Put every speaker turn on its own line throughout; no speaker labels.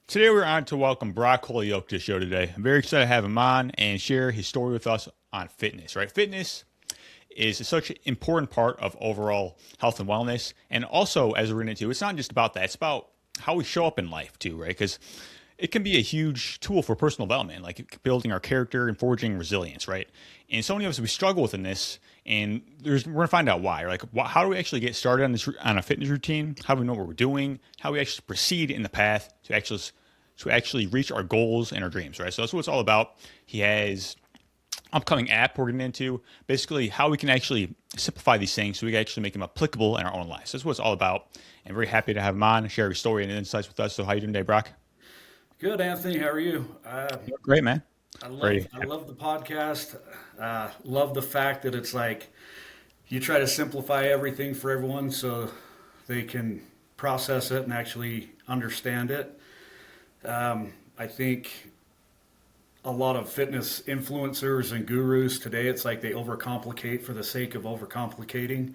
Today we're on to welcome Brock Holyoak to the show today. I'm very excited to have him on and share his story with us on fitness, right? Fitness is such an important part of overall health and wellness. And also, as we're into, it's not just about that, it's about how we show up in life too, right? Because it can be a huge tool for personal development, like building our character and forging resilience, right? And so many of us, we struggle within this, and we're going to find out why. Like, how do we actually get started on this on a fitness routine? How do we know what we're doing? How do we actually proceed in the path to actually reach our goals and our dreams, right? So that's what it's all about. He has upcoming app we're getting into, basically how we can actually simplify these things so we can actually make them applicable in our own lives. That's what it's all about. And very happy to have him on and share his story and insights with us. So how you doing today, Brock?
Good, Anthony. How are you?
Great, man.
I love
Great.
I love the podcast. Love the fact that it's like you try to simplify everything for everyone so they can process it and actually understand it. I think a lot of fitness influencers and gurus today, it's like they overcomplicate for the sake of overcomplicating.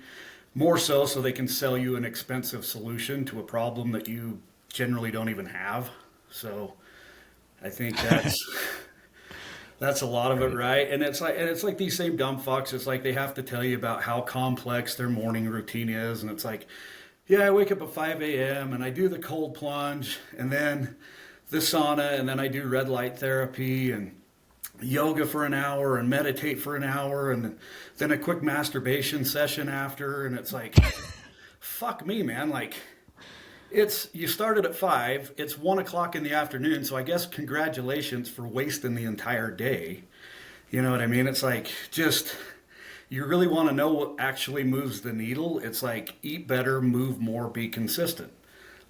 More so they can sell you an expensive solution to a problem that you generally don't even have. So I think that's a lot of it,
Right.
right? And it's like these same dumb fucks. It's like they have to tell you about how complex their morning routine is, and it's like, yeah, I wake up at 5 a.m. and I do the cold plunge, and then the sauna, and then I do red light therapy and yoga for an hour and meditate for an hour, and then a quick masturbation session after, and it's like, fuck me, man, like. It's you started at 5. It's 1 o'clock in the afternoon. So I guess congratulations for wasting the entire day. You know what I mean? It's like just you really want to know what actually moves the needle. It's like eat better, move more, be consistent.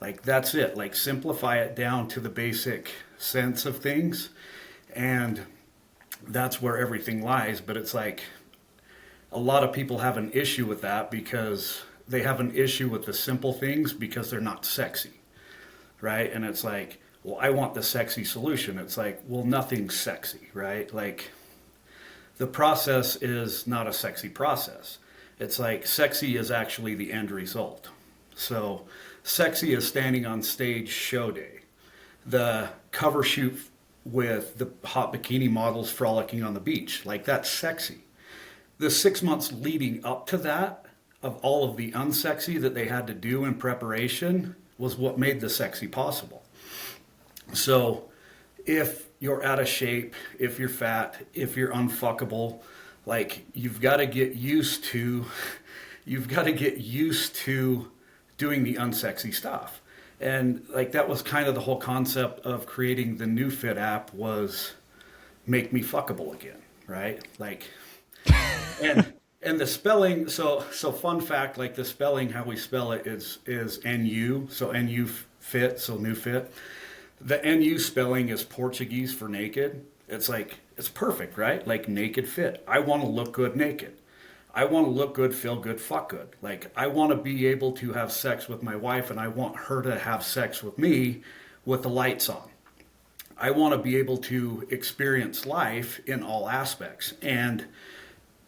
Like that's it. Like simplify it down to the basic sense of things, and that's where everything lies. But it's like a lot of people have an issue with that because they have an issue with the simple things because they're not sexy, right? And it's like, well, I want the sexy solution. It's like, well, nothing's sexy, right? Like the process is not a sexy process. It's like sexy is actually the end result. So sexy is standing on stage show day. The cover shoot with the hot bikini models frolicking on the beach, like that's sexy. The 6 months leading up to that, of all of the unsexy that they had to do in preparation, was what made the sexy possible. So if you're out of shape, if you're fat, if you're unfuckable, like you've got to get used to doing the unsexy stuff. And like that was kind of the whole concept of creating the new fit app was make me fuckable again, right? Like and the spelling, so fun fact, like the spelling, how we spell it is NU, so NU fit, so new fit. The NU spelling is Portuguese for naked. It's like it's perfect, right? Like naked fit. I want to look good naked. I want to look good, feel good, fuck good. Like I want to be able to have sex with my wife, and I want her to have sex with me with the lights on. I want to be able to experience life in all aspects. And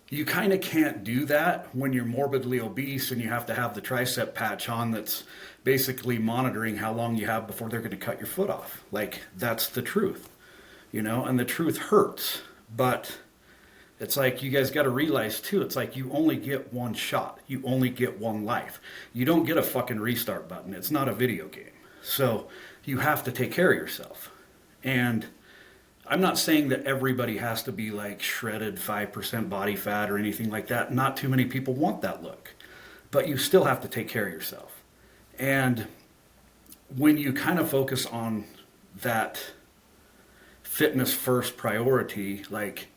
you kind of can't do that when you're morbidly obese and you have to have the tricep patch on that's basically monitoring how long you have before they're going to cut your foot off. Like, that's the truth, and the truth hurts. But it's like you guys got to realize too, it's like you only get one shot, you only get one life. You don't get a fucking restart button. It's not a video game. So you have to take care of yourself. And I'm not saying that everybody has to be like shredded 5% body fat or anything like that. Not too many people want that look. But you still have to take care of yourself. And when you kind of focus on that fitness first priority, like,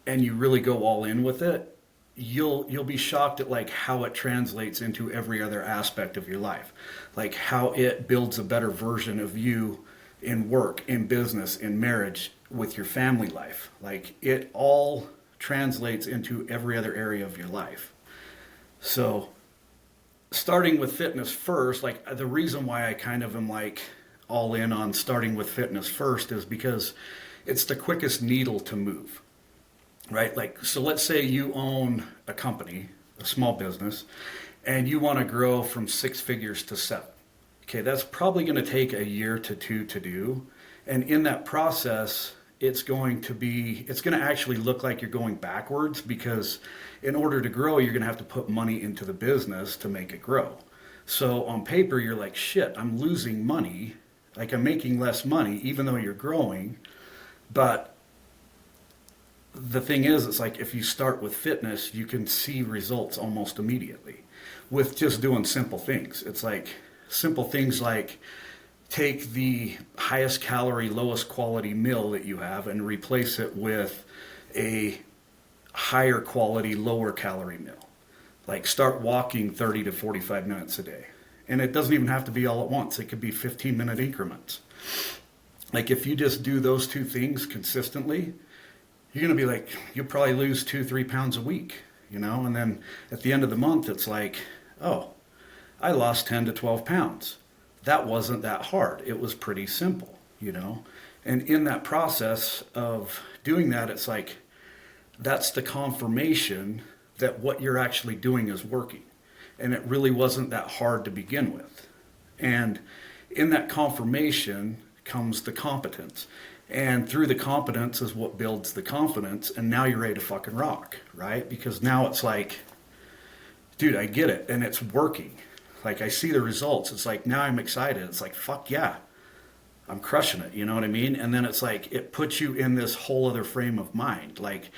and you really go all in with it, you'll be shocked at like how it translates into every other aspect of your life. Like how it builds a better version of you in work, in business, in marriage, with your family life. Like it all translates into every other area of your life. So starting with fitness first, like the reason why I kind of am like all in on starting with fitness first is because it's the quickest needle to move, right? Like, so let's say you own a company, a small business, and you want to grow from 6 figures to 7. okay, that's probably going to take a year to two to do. And in that process, it's going to actually look like you're going backwards, because in order to grow, you're going to have to put money into the business to make it grow. So on paper, you're like, shit, I'm losing money. Like, I'm making less money, even though you're growing. But the thing is, it's like, if you start with fitness, you can see results almost immediately with just doing simple things. It's like simple things like, take the highest calorie, lowest quality meal that you have and replace it with a higher quality, lower calorie meal. Like, start walking 30 to 45 minutes a day. And it doesn't even have to be all at once. It could be 15-minute increments. Like, if you just do those two things consistently, you're going to be like, you'll probably lose 2-3 pounds a week, And then at the end of the month, it's like, oh, I lost 10 to 12 pounds. That wasn't that hard. It was pretty simple, And in that process of doing that, it's like, that's the confirmation that what you're actually doing is working. And it really wasn't that hard to begin with. And in that confirmation comes the competence. And through the competence is what builds the confidence. And now you're ready to fucking rock, right? Because now it's like, dude, I get it. And it's working. Like, I see the results. It's like, now I'm excited. It's like, fuck yeah, I'm crushing it. You know what I mean? And then it's like, it puts you in this whole other frame of mind. Like,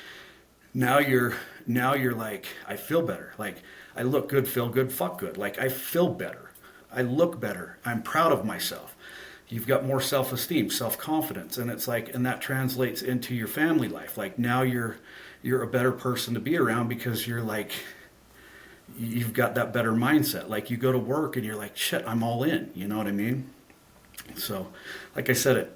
now you're like, I feel better. Like, I look good, feel good, fuck good. Like, I feel better. I look better. I'm proud of myself. You've got more self-esteem, self-confidence. And it's like, and that translates into your family life. Like, now you're a better person to be around, because you're like, you've got that better mindset. Like, you go to work and you're like, shit, I'm all in. You know what I mean? So, like I said,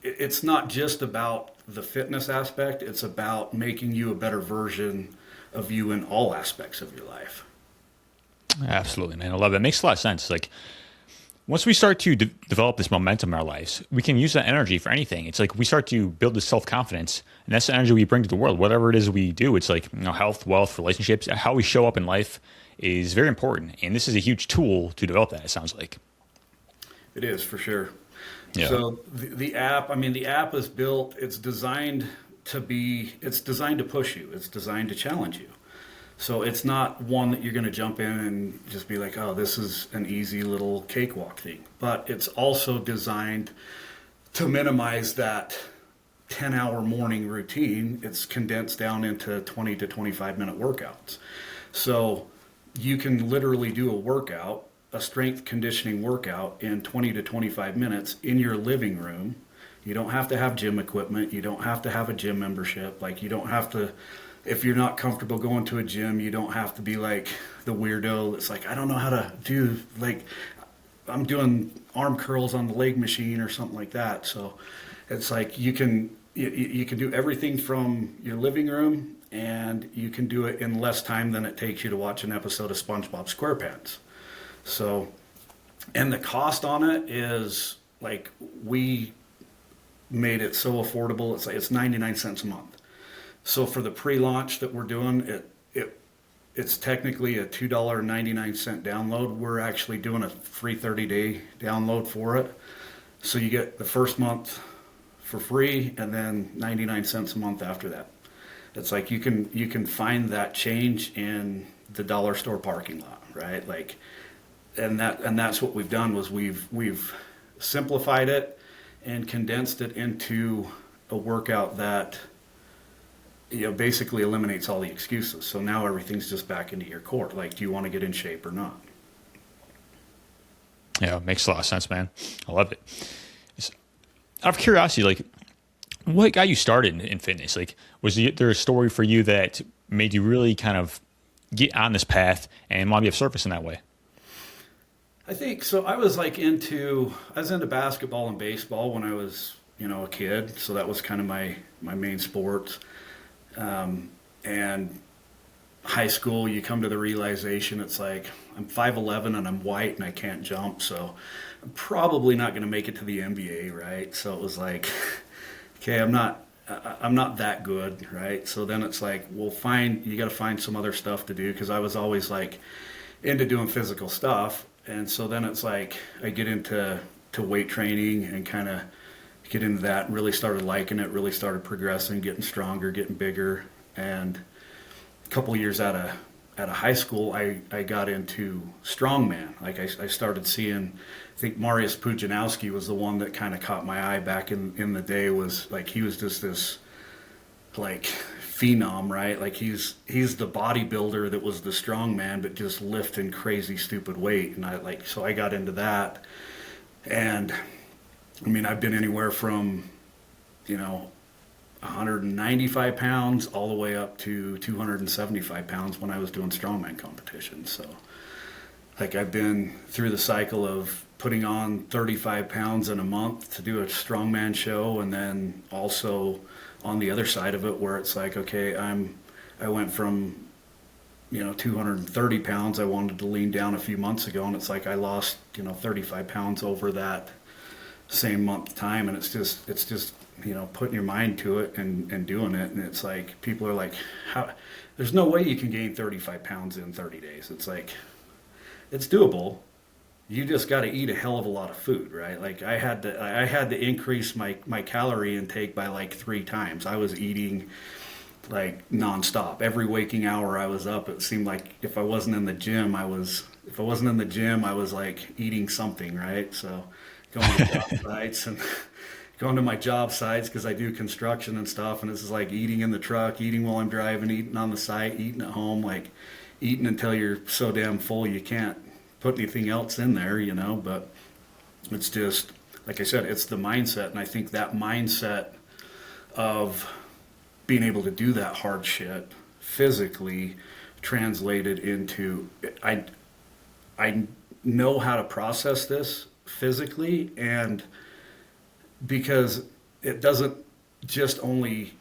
it's not just about the fitness aspect. It's about making you a better version of you in all aspects of your life.
Absolutely, man. I love it. It makes a lot of sense. Like, once we start to develop this momentum in our lives, we can use that energy for anything. It's like we start to build this self-confidence, and that's the energy we bring to the world. Whatever it is we do, it's like, health, wealth, relationships, how we show up in life is very important. And this is a huge tool to develop that, it sounds like.
It is, for sure.
Yeah.
So the app, the app is built, it's designed to push you. It's designed to challenge you. So it's not one that you're going to jump in and just be like, oh, this is an easy little cakewalk thing. But it's also designed to minimize that 10-hour morning routine. It's condensed down into 20 to 25-minute workouts. So you can literally do a strength conditioning workout in 20 to 25 minutes in your living room. You don't have to have gym equipment. You don't have to have a gym membership. Like, you don't have to, if you're not comfortable going to a gym, you don't have to be like the weirdo that's like, I don't know how to do, like, I'm doing arm curls on the leg machine or something like that. So it's like, you can do everything from your living room, and you can do it in less time than it takes you to watch an episode of SpongeBob SquarePants. So, and the cost on it is, like, we made it so affordable. It's like, it's 99 cents a month. So for the pre-launch that we're doing, it's technically a $2.99 download. We're actually doing a free 30-day download for it. So you get the first month for free, and then 99 cents a month after that. It's like, you can find that change in the dollar store parking lot, right? Like, and that's what we've done, was we've simplified it and condensed it into a workout that, basically eliminates all the excuses. So now everything's just back into your court. Like, do you want to get in shape or not?
Yeah, it makes a lot of sense, man. I love it. Out of curiosity, like, what got you started in fitness? Like, was there a story for you that made you really kind of get on this path and want to be of service in that way?
I think so. I was into basketball and baseball when I was, a kid. So that was kind of my main sports. And high school, you come to the realization, it's like, I'm 5'11" and I'm white and I can't jump, so I'm probably not going to make it to the NBA, right? So it was like, okay, I'm not that good, right? So then it's like, well, you got to find some other stuff to do, because I was always like into doing physical stuff. And so then it's like I get into weight training and kind of get into that and really started liking it, really started progressing, getting stronger, getting bigger. And a couple of years out of high school, I got into Strongman. Like I started seeing, I think Mariusz Pudzianowski was the one that kind of caught my eye back in the day. Was like he was just this like phenom, right? Like he's the bodybuilder that was the strongman, but just lifting crazy stupid weight. And I got into that. And I mean, I've been anywhere from, 195 pounds all the way up to 275 pounds when I was doing strongman competitions. So like I've been through the cycle of putting on 35 pounds in a month to do a strongman show, and then also on the other side of it where it's like, okay, I went from 230 pounds. I wanted to lean down a few months ago, and it's like I lost 35 pounds over that same month time. And it's just putting your mind to it and doing it. And it's like people are like, how there's no way you can gain 35 pounds in 30 days. It's like it's doable. You just got to eat a hell of a lot of food, right? Like I had to increase my calorie intake by like 3 times. I was eating like nonstop. Every waking hour I was up, it seemed like if I wasn't in the gym, I was like eating something, right? So going to job sites and going to my job sites because I do construction and stuff, and this is like eating in the truck, eating while I'm driving, eating on the site, eating at home, like eating until you're so damn full you can't put anything else in there, but it's just, like I said, it's the mindset. And I think that mindset of being able to do that hard shit physically translated into, I know how to process this physically, and because it doesn't just only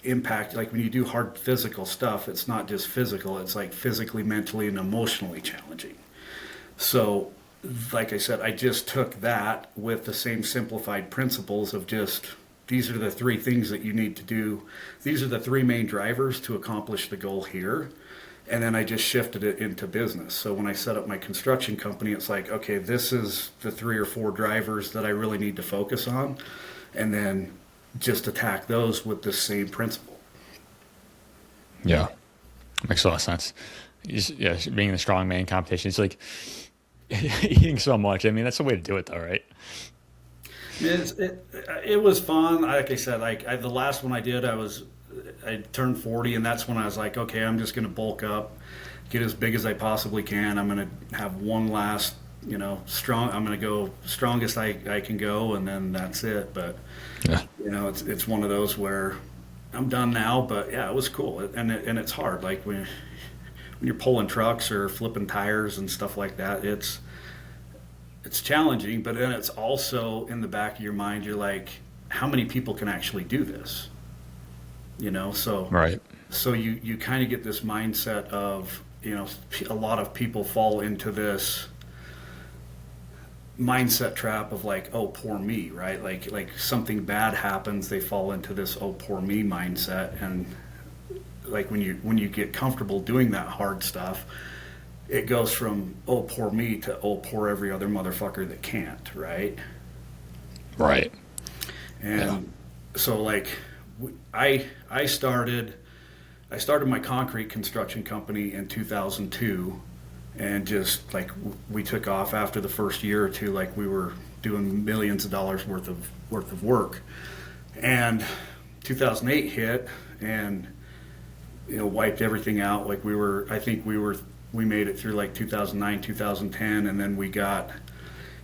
impact, like when you do hard physical stuff, it's not just physical, it's like physically, mentally, and emotionally challenging. So, like I said, I just took that with the same simplified principles of just, these are the 3 things that you need to do. These are the 3 main drivers to accomplish the goal here. And then I just shifted it into business. So when I set up my construction company, it's like, okay, this is the 3 or 4 drivers that I really need to focus on. And then just attack those with the same principle.
Yeah. Makes a lot of sense. Being in the strongman competition, it's like eating so much. I mean, that's the way to do it, though, right?
It was fun. Like I said, the last one I did, I turned 40, and that's when I was like, okay, I'm just going to bulk up, get as big as I possibly can. I'm going to have one last, strong. I'm going to go strongest I can go, and then that's it. But
Yeah.
it's one of those where I'm done now. But yeah, it was cool, and it's hard. Like when you're pulling trucks or flipping tires and stuff like that, it's challenging, but then it's also in the back of your mind, you're like, how many people can actually do this? So
Right.
so you kind of get this mindset of, a lot of people fall into this mindset trap of like, oh, poor me, right? Like something bad happens, they fall into this, oh, poor me mindset. And like when you get comfortable doing that hard stuff, it goes from, oh, poor me to, oh, poor every other motherfucker that can't, right?
Right.
And so like I started my concrete construction company in 2002, and just like we took off after the first year or two, like we were doing millions of dollars worth of work. And 2008 hit and wiped everything out. Like we made it through like 2009, 2010, and then we got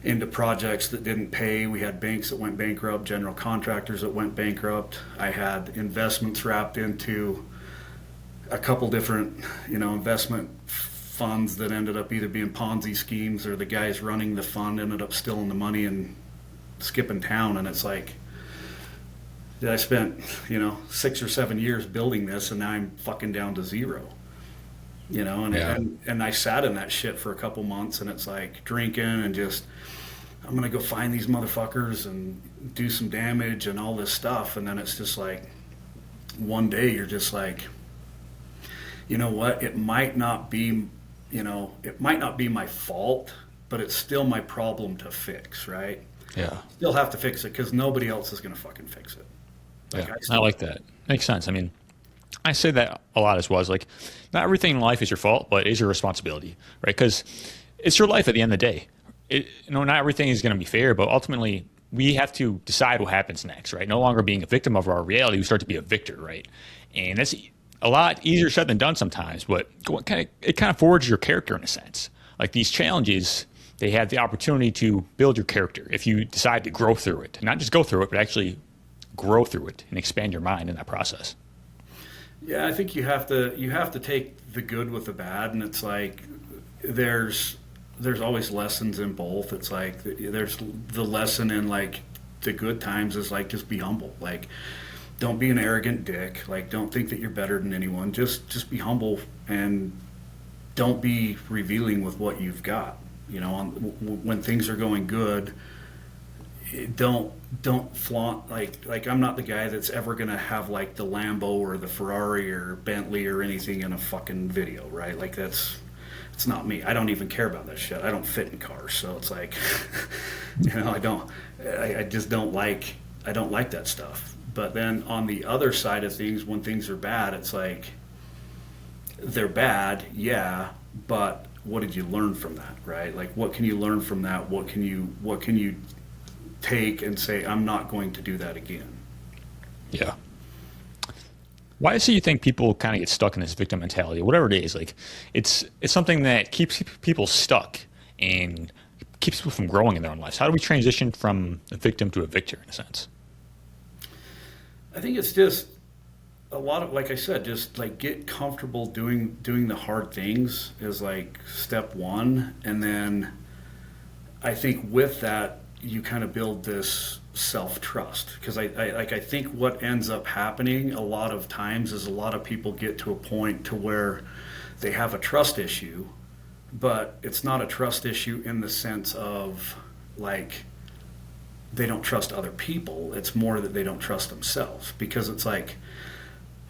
into projects that didn't pay. We had banks that went bankrupt, general contractors that went bankrupt. I had investments wrapped into a couple different, investment funds that ended up either being Ponzi schemes, or the guys running the fund ended up stealing the money and skipping town. And it's like, I spent, 6 or 7 years building this, and now I'm fucking down to zero. And I sat in that shit for a couple months, and it's like drinking and just, I'm going to go find these motherfuckers and do some damage and all this stuff. And then it's just like, one day you're just like, you know what, it might not be my fault but it's still my problem to fix, right?
Yeah.
Still have to fix it because nobody else is going to fucking fix it.
Yeah. I like that. Makes sense. I mean, I say that a lot as well. Is like, not everything in life is your fault, but it is your responsibility, right? Because it's your life at the end of the day. Not everything is going to be fair, but ultimately we have to decide what happens next, right? No longer being a victim of our reality, we start to be a victor, right? And that's a lot easier said than done sometimes, but it kind of forges your character in a sense. Like these challenges, they have the opportunity to build your character if you decide to grow through it, not just go through it, but actually grow through it and expand your mind in that process.
Yeah, I think you have to take the good with the bad, and it's like there's always lessons in both. It's like there's the lesson in like the good times is like just be humble. Like don't be an arrogant dick. Like don't think that you're better than anyone. Just be humble and don't be revealing with what you've got. When things are going good, don't flaunt like I'm not the guy that's ever gonna have like the Lambo or the Ferrari or Bentley or anything in a fucking video, right? Like it's not me. I don't even care about that shit. I don't fit in cars, so it's like I just don't like that stuff. But then on the other side of things, when things are bad, it's like they're bad, yeah, but what did you learn from that, right? Like what can you learn from that? What can you take and say, I'm not going to do that again?
Yeah. Why is it you think people kind of get stuck in this victim mentality, whatever it is? Like, it's something that keeps people stuck and keeps people from growing in their own lives. How do we transition from a victim to a victor, in a sense?
I think it's just a lot of, like I said, just like get comfortable doing the hard things is like step one, and then I think with that you kind of build this self-trust, because I think what ends up happening a lot of times is a lot of people get to a point to where they have a trust issue, but it's not a trust issue in the sense of like they don't trust other people. It's more that they don't trust themselves, because it's like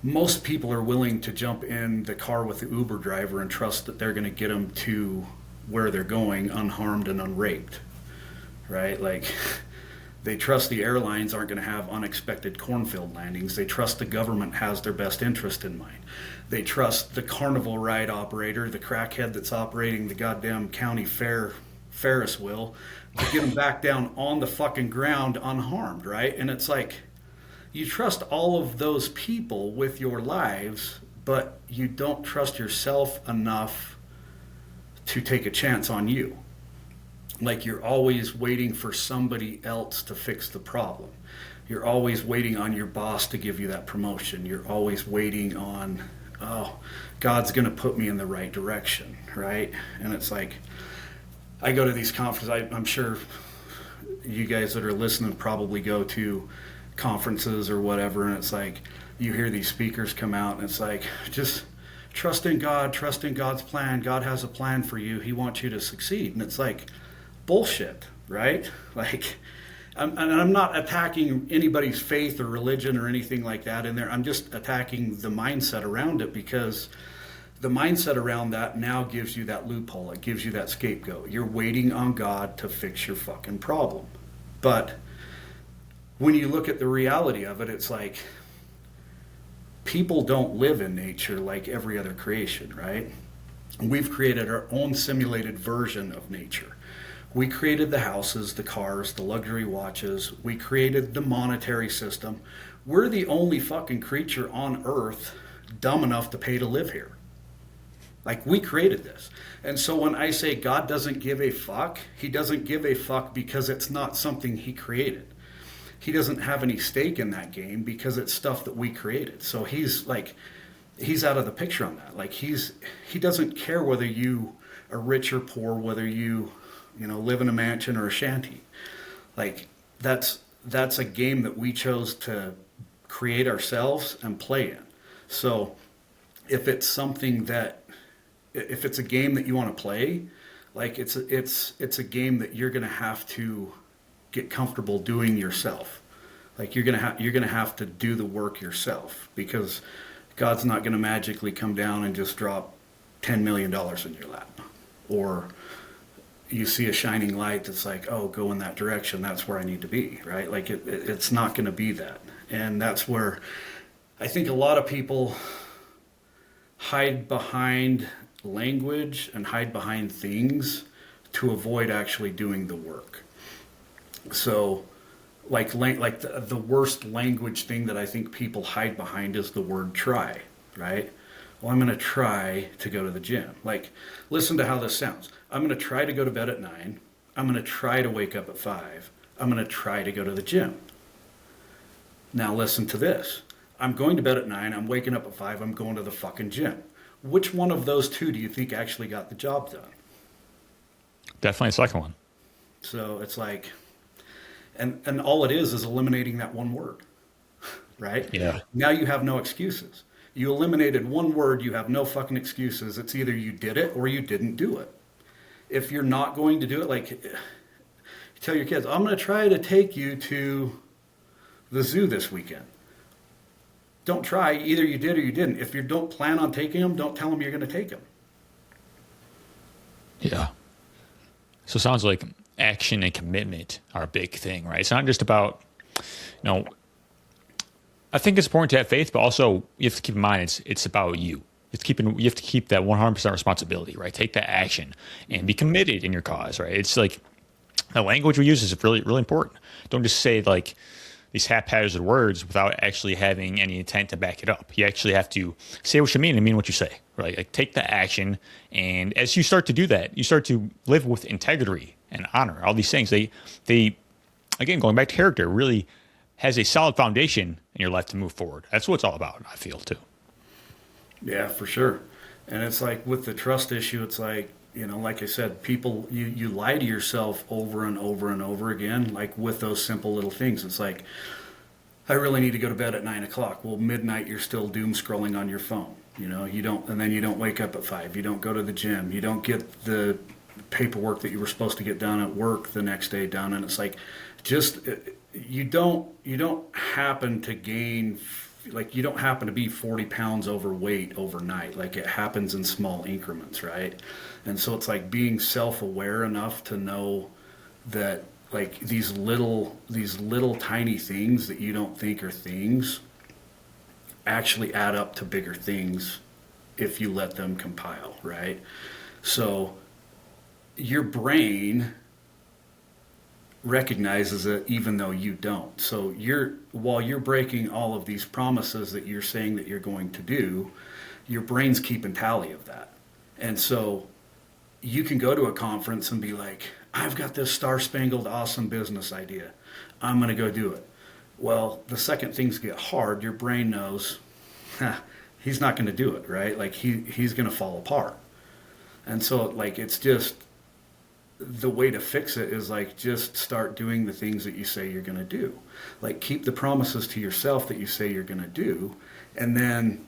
most people are willing to jump in the car with the Uber driver and trust that they're going to get them to where they're going unharmed and unraped, right? Like they trust the airlines aren't going to have unexpected cornfield landings. They trust the government has their best interest in mind. They trust the carnival ride operator, the crackhead that's operating the goddamn county fair Ferris wheel, to get them back down on the fucking ground unharmed, right? And it's like you trust all of those people with your lives, but you don't trust yourself enough to take a chance on you. Like you're always waiting for somebody else to fix the problem. You're always waiting on your boss to give you that promotion. You're always waiting on, oh, God's going to put me in the right direction, right? And it's like, I go to these conferences. I'm sure you guys that are listening probably go to conferences or whatever, and it's like you hear these speakers come out and it's like, just trust in God, trust in God's plan. God has a plan for you. He wants you to succeed. And it's like, bullshit, right? Like, I'm not attacking anybody's faith or religion or anything like that in there. I'm just attacking the mindset around it, because the mindset around that now gives you that loophole. It gives you that scapegoat. You're waiting on God to fix your fucking problem. But when you look at the reality of it, it's like people don't live in nature like every other creation, right? We've created our own simulated version of nature. We created the houses, the cars, the luxury watches. We created the monetary system. We're the only fucking creature on Earth dumb enough to pay to live here. Like, we created this. And so when I say God doesn't give a fuck, he doesn't give a fuck because it's not something he created. He doesn't have any stake in that game because it's stuff that we created. So he's out of the picture on that. Like, he doesn't care whether you are rich or poor, whether you live in a mansion or a shanty. Like, that's a game that we chose to create ourselves and play in. So if it's a game that you want to play, like it's a game that you're going to have to get comfortable doing yourself. Like you're going to have to do the work yourself, because God's not going to magically come down and just drop $10 million in your lap, or you see a shining light that's like, oh, go in that direction. That's where I need to be, right? Like it's not going to be that. And that's where I think a lot of people hide behind language and hide behind things to avoid actually doing the work. So, like the worst language thing that I think people hide behind is the word try, right? Well, I'm going to try to go to the gym. Like, listen to how this sounds. I'm going to try to go to bed at 9. I'm going to try to wake up at 5. I'm going to try to go to the gym. Now listen to this. I'm going to bed at 9. I'm waking up at 5. I'm going to the fucking gym. Which one of those two do you think actually got the job done?
Definitely the second one.
So it's like, and all it is eliminating that one word, right?
Yeah.
Now you have no excuses. You eliminated one word, you have no fucking excuses. It's either you did it or you didn't do it. If you're not going to do it, like, tell your kids, I'm going to try to take you to the zoo this weekend. Don't try. Either you did or you didn't. If you don't plan on taking them, don't tell them you're going to take them.
Yeah. So it sounds like action and commitment are a big thing, right? It's not just about, I think it's important to have faith, but also you have to keep in mind it's about you. You have to keep that 100% responsibility, right? Take that action and be committed in your cause, right? It's like the language we use is really, really important. Don't just say like these haphazard words without actually having any intent to back it up. You actually have to say what you mean and mean what you say, right? Like take the action. And as you start to do that, you start to live with integrity and honor. All these things, they again, going back to character, really has a solid foundation in your life to move forward. That's what it's all about, I feel, too.
Yeah, for sure. And it's like with the trust issue, it's like, like I said, people, you lie to yourself over and over and over again, like with those simple little things. It's like, I really need to go to bed at 9 o'clock. Well, midnight, you're still doom scrolling on your phone. You don't, and then you don't wake up at 5. You don't go to the gym. You don't get the paperwork that you were supposed to get done at work the next day done. And it's like, just, you don't happen to gain, like you don't happen to be 40 pounds overweight overnight. Like it happens in small increments, right? And so it's like being self-aware enough to know that like these little tiny things that you don't think are things actually add up to bigger things if you let them compile, right? So your brain recognizes it even though you don't. So while you're breaking all of these promises that you're saying that you're going to do, your brain's keeping tally of that. And so you can go to a conference and be like, I've got this star-spangled awesome business idea. I'm going to go do it. Well, the second things get hard, your brain knows, he's not going to do it, right? Like he's going to fall apart. And so like it's just, the way to fix it is like just start doing the things that you say you're going to do. Like keep the promises to yourself that you say you're going to do. And then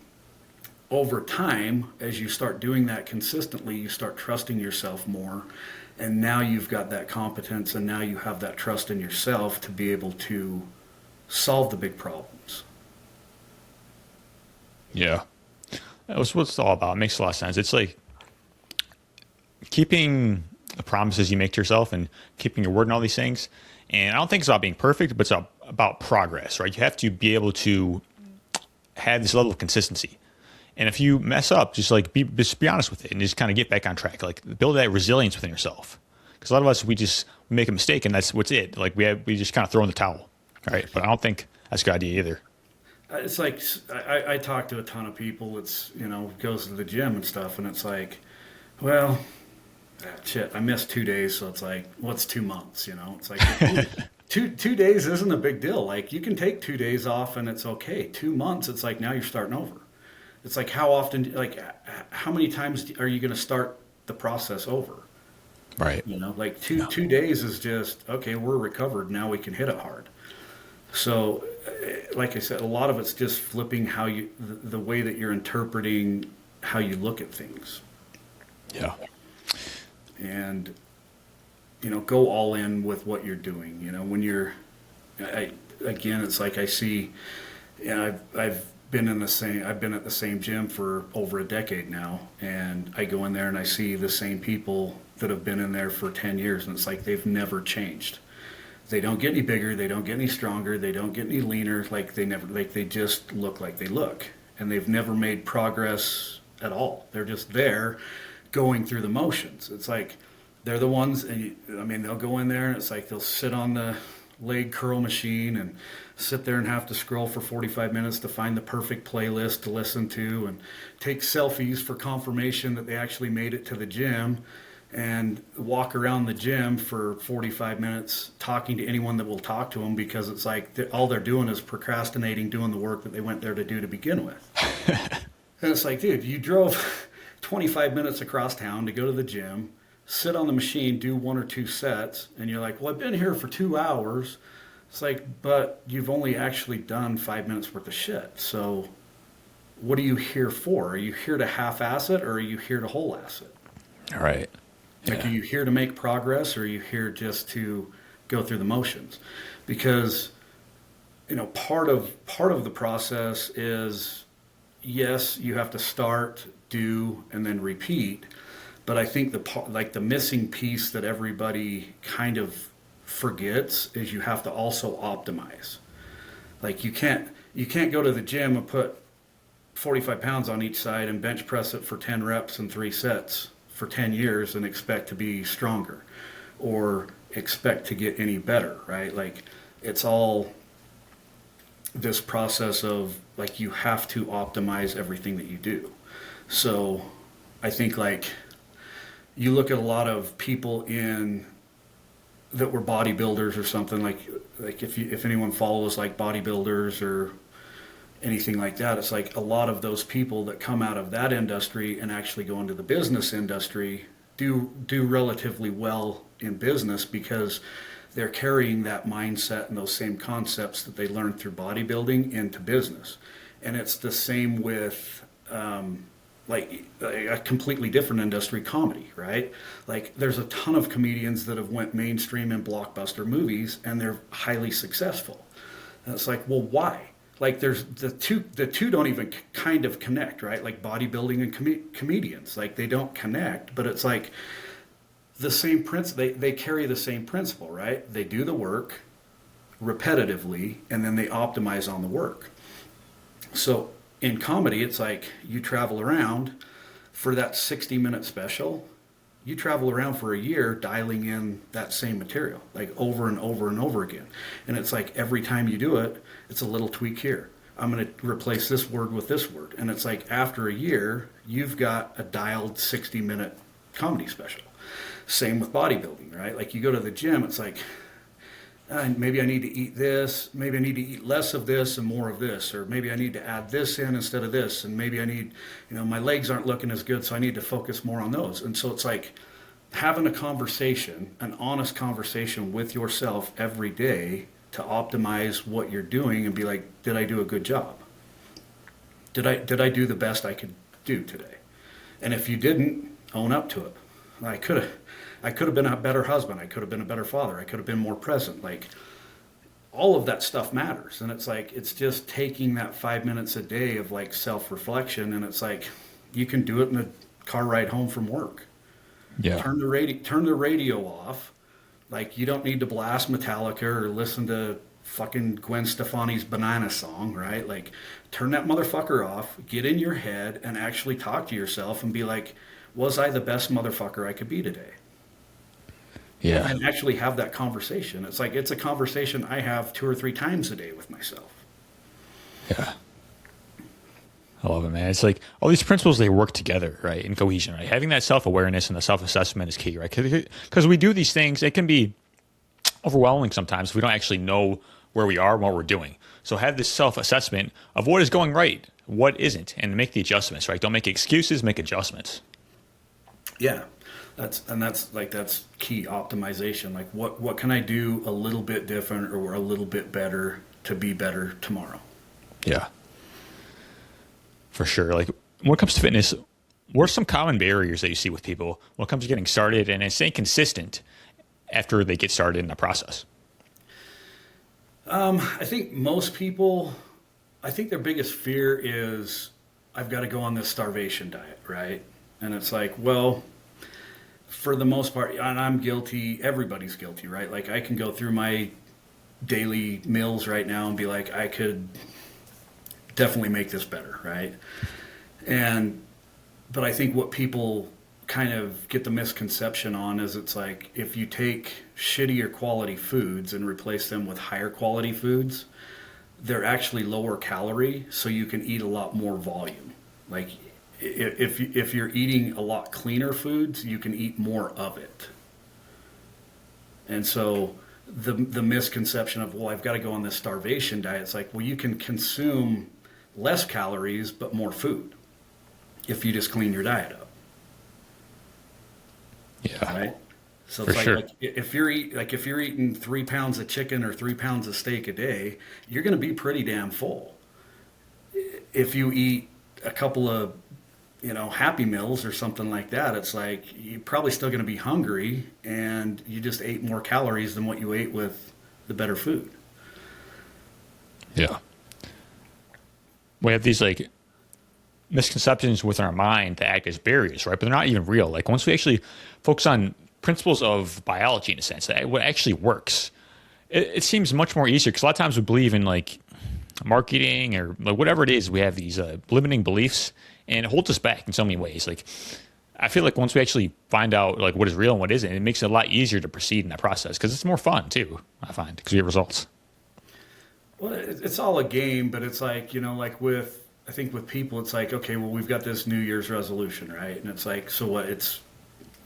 over time, as you start doing that consistently, you start trusting yourself more. And now you've got that competence and now you have that trust in yourself to be able to solve the big problems.
Yeah. That's what it's all about. It makes a lot of sense. It's like keeping the promises you make to yourself and keeping your word and all these things. And I don't think it's about being perfect, but it's about progress, right? You have to be able to have this level of consistency. And if you mess up, just be honest with it and just kind of get back on track. Like build that resilience within yourself. Because a lot of us, we make a mistake and that's what's it. Like we just kind of throw in the towel, right? But I don't think that's a good idea either.
It's like I talk to a ton of people that's goes to the gym and stuff, and it's like, well, shit, I missed 2 days, so it's like, what's 2 months? It's like two days isn't a big deal. Like you can take 2 days off and it's okay. 2 months, it's like now you're starting over. It's like how often, like how many times are you going to start the process over?
Right.
Like two days is just okay. We're recovered now. We can hit it hard. So, like I said, a lot of it's just flipping how the way that you're interpreting how you look at things.
Yeah.
And, go all in with what you're doing. When again, it's like I see, I've I've been at the same gym for over a decade now, and I go in there and I see the same people that have been in there for 10 years, and it's like they've never changed. They don't get any bigger, they don't get any stronger, they don't get any leaner, they just look like they look. And they've never made progress at all. They're just there going through the motions. It's like they're the ones, they'll go in there and it's like they'll sit on the leg curl machine and sit there and have to scroll for 45 minutes to find the perfect playlist to listen to and take selfies for confirmation that they actually made it to the gym and walk around the gym for 45 minutes talking to anyone that will talk to them, because it's like all they're doing is procrastinating doing the work that they went there to do to begin with. And it's like, dude, you drove 25 minutes across town to go to the gym, sit on the machine, do 1 or 2 sets, and you're like, well, I've been here for 2 hours. It's like, but you've only actually done 5 minutes worth of shit. So what are you here for? Are you here to half-ass it, or are you here to whole-ass it?
All right.
Like, are you here to make progress, or are you here just to go through the motions? Because, part of the process is, yes, you have to start, do, and then repeat. But I think the missing piece that everybody kind of forgets is you have to also optimize. Like, you can't go to the gym and put 45 pounds on each side and bench press it for 10 reps and 3 sets for 10 years and expect to be stronger or expect to get any better, right? Like, it's all this process of, like, you have to optimize everything that you do. So I think, like, you look at a lot of people that were bodybuilders or something, like if anyone follows like bodybuilders or anything like that, it's like a lot of those people that come out of that industry and actually go into the business industry do relatively well in business, because they're carrying that mindset and those same concepts that they learned through bodybuilding into business. And it's the same with like a completely different industry, comedy, right? Like, there's a ton of comedians that have went mainstream in blockbuster movies and they're highly successful. And it's like, well, why? Like, there's the two don't even kind of connect, right? Like, bodybuilding and comedians, like, they don't connect, but it's like the same principle. They carry the same principle, right? They do the work repetitively and then they optimize on the work. So in comedy, it's like you travel around for that 60-minute special. You travel around for a year dialing in that same material, like over and over and over again. And it's like every time you do it, it's a little tweak here. I'm going to replace this word with this word. And it's like after a year, you've got a dialed 60-minute comedy special. Same with bodybuilding, right? Like, you go to the gym, it's like, maybe I need to eat this, maybe I need to eat less of this and more of this, or maybe I need to add this in instead of this, and maybe I need, my legs aren't looking as good, so I need to focus more on those. And so it's like having a conversation, an honest conversation with yourself every day to optimize what you're doing and be like, did I do a good job? Did I do the best I could do today? And if you didn't, own up to it. I could have been a better husband. I could have been a better father. I could have been more present. Like, all of that stuff matters. And it's like, it's just taking that 5 minutes a day of like self-reflection. And it's like, you can do it in a car ride home from work.
Yeah.
Turn the radio off. Like, you don't need to blast Metallica or listen to fucking Gwen Stefani's Banana Song, right? Like, turn that motherfucker off, get in your head and actually talk to yourself and be like, was I the best motherfucker I could be today?
Yeah.
And actually have that conversation. It's like, it's a conversation I have 2 or 3 times a day with myself.
Yeah. I love it, man. It's like all these principles, they work together, right? In cohesion, right? Having that self-awareness and the self-assessment is key, right? Because we do these things, it can be overwhelming sometimes if we don't actually know where we are and what we're doing. So have this self-assessment of what is going right, what isn't, and make the adjustments, right? Don't make excuses, make adjustments.
Yeah. That's key optimization. Like, what can I do a little bit different or a little bit better to be better tomorrow?
Yeah. For sure. Like, when it comes to fitness, what are some common barriers that you see with people when it comes to getting started and staying consistent after they get started in the process?
I think most people I think their biggest fear is I've got to go on this starvation diet, right? And it's like, well, for the most part, and I'm guilty, everybody's guilty, right? Like I can go through my daily meals right now and be like, I could definitely make this better, right? And but I think what people kind of get the misconception on is it's like if you take shittier quality foods and replace them with higher quality foods, they're actually lower calorie, so you can eat a lot more volume. Like if you're eating a lot cleaner foods, you can eat more of it. And so the misconception of, well, I've got to go on this starvation diet, it's like, well, you can consume less calories but more food if you just clean your diet up.
Yeah,
Right. So
for
it's
sure.
like if you're eating 3 pounds of chicken or 3 pounds of steak a day, you're going to be pretty damn full. If you eat a couple of Happy Meals or something like that, it's like you're probably still going to be hungry, and you just ate more calories than what you ate with the better food.
Yeah. We have these like misconceptions within our mind that act as barriers, right? But they're not even real. Like once we actually focus on principles of biology in a sense, that what actually works, it seems much more easier because a lot of times we believe in like marketing or like whatever it is. We have these limiting beliefs, and it holds us back in so many ways. Like I feel like once we actually find out like what is real and what isn't, it makes it a lot easier to proceed in that process because it's more fun too. I find because we get results.
Well, it's all a game, but it's like, like I think with people, it's like, okay, well, we've got this New Year's resolution, right? And it's like, so what?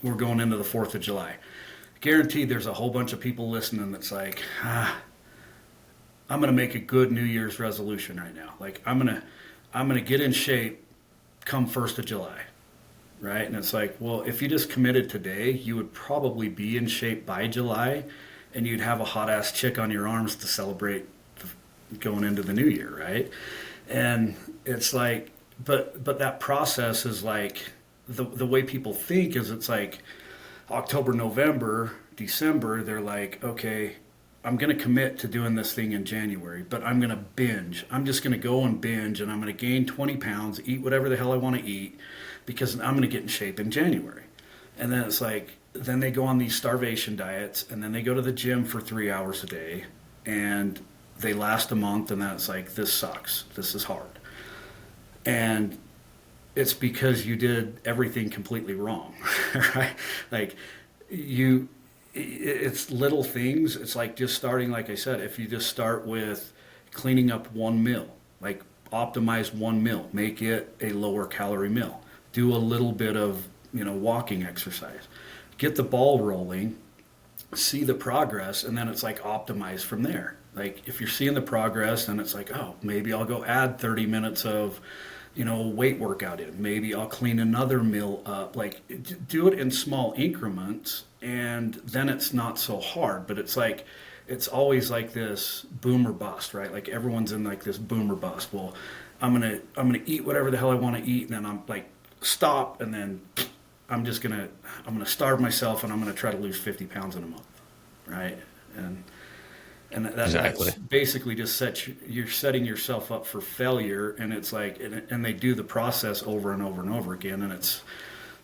We're going into the 4th of July. Guaranteed there's a whole bunch of people listening that's like, I'm going to make a good New Year's resolution right now. Like, I'm going to get in shape come 1st of July, right? And it's like, well, if you just committed today, you would probably be in shape by July, and you'd have a hot-ass chick on your arms to celebrate going into the new year, right? And it's like, but that process is like, the way people think is it's like October, November, December, they're like, okay, I'm going to commit to doing this thing in January, but I'm going to binge. I'm just going to go and binge, and I'm going to gain 20 pounds, eat whatever the hell I want to eat, because I'm going to get in shape in January. And then it's like, then they go on these starvation diets, and then they go to the gym for 3 hours a day, and they last a month, and then it's like, this sucks. This is hard. And it's because you did everything completely wrong, right? Like it's little things. It's like just starting, like I said, if you just start with cleaning up one meal, like optimize one meal, make it a lower calorie meal, do a little bit of, walking exercise, get the ball rolling, see the progress, and then it's like optimize from there. Like if you're seeing the progress, then it's like, oh, maybe I'll go add 30 minutes of, weight workout in. Maybe I'll clean another meal up. Like do it in small increments, and then it's not so hard. But it's like, it's always like this boom or bust, right? Like everyone's in like this boom or bust. Well, I'm gonna eat whatever the hell I want to eat, and then I'm like stop, and then I'm gonna starve myself, and I'm gonna try to lose 50 pounds in a month, right?
Exactly.
That's basically just you're setting yourself up for failure. And it's like, and they do the process over and over and over again. And it's,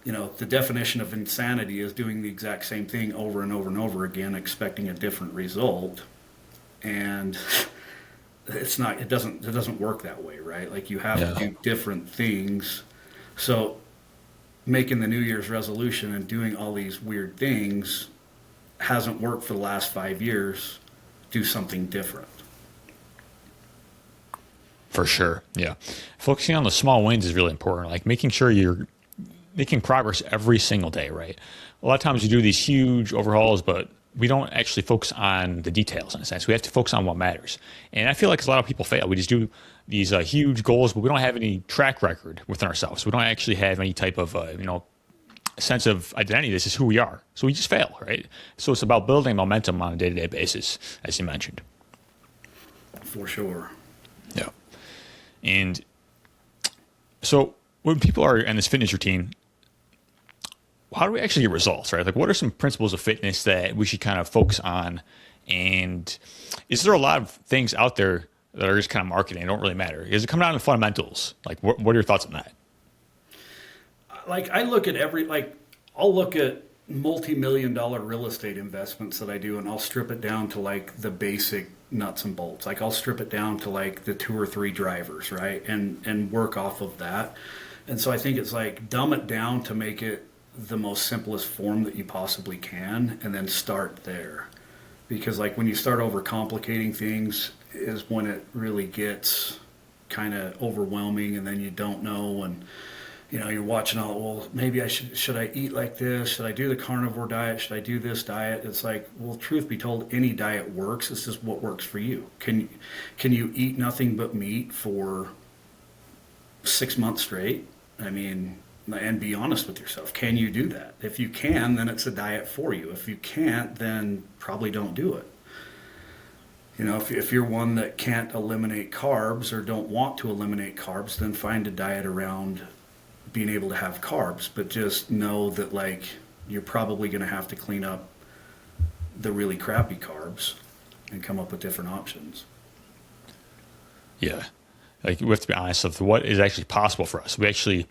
the definition of insanity is doing the exact same thing over and over and over again, expecting a different result. And it doesn't work that way, right? Like you have to do different things. So making the New Year's resolution and doing all these weird things hasn't worked for the last 5 years. Do something different.
For sure. Yeah. Focusing on the small wins is really important. Like making sure you're making progress every single day, right? A lot of times we do these huge overhauls, but we don't actually focus on the details in a sense. We have to focus on what matters. And I feel like a lot of people fail. We just do these huge goals, but we don't have any track record within ourselves. We don't actually have any type of, sense of identity. This is who we are. So we just fail, right? So it's about building momentum on a day-to-day basis, as you mentioned.
For sure.
Yeah. And so when people are in this fitness routine, how do we actually get results, right? Like what are some principles of fitness that we should kind of focus on? And is there a lot of things out there that are just kind of marketing. They don't really matter. Does it come down to fundamentals? Like, what are your thoughts on that?
Like I look at I'll look at multi-million dollar real estate investments that I do, and I'll strip it down to like the basic nuts and bolts. Like I'll strip it down to like the two or three drivers, right? And work off of that. And so I think it's like dumb it down to make it the most simplest form that you possibly can, and then start there. Because like when you start overcomplicating things is when it really gets kind of overwhelming, and then you don't know. And you're watching all, well, maybe should I eat like this? Should I do the carnivore diet? Should I do this diet? It's like, well, truth be told, any diet works. It's just what works for you. Can you eat nothing but meat for 6 months straight? I mean, and be honest with yourself. Can you do that? If you can, then it's a diet for you. If you can't, then probably don't do it. If you're one that can't eliminate carbs or don't want to eliminate carbs, then find a diet around being able to have carbs, but just know that like you're probably going to have to clean up the really crappy carbs and come up with different options.
Yeah. Like, we have to be honest with what is actually possible for us. We actually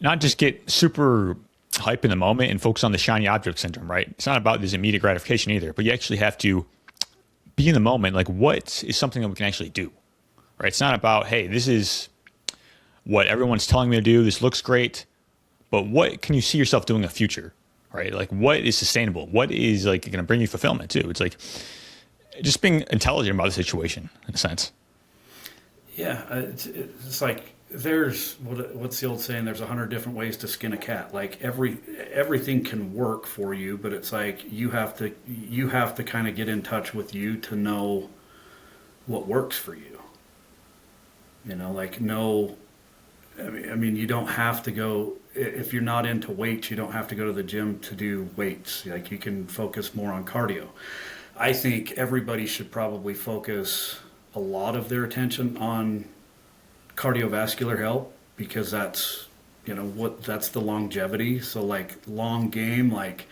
not just get super hype in the moment and focus on the shiny object syndrome, right? It's not about this immediate gratification either, but you actually have to be in the moment. Like, what is something that we can actually do, right? It's not about, hey, this is what everyone's telling me to do. This looks great, but what can you see yourself doing in the future, right? Like, what is sustainable? What is like going to bring you fulfillment too? It's like just being intelligent about the situation in a sense.
Yeah, it's like there's what's the old saying? There's 100 different ways to skin a cat. Like everything can work for you, but it's like you have to kind of get in touch with you to know what works for you. Like no. I mean, you don't have to go, if you're not into weights, you don't have to go to the gym to do weights. Like you can focus more on cardio. I think everybody should probably focus a lot of their attention on cardiovascular health, because that's, that's the longevity. So like long game, like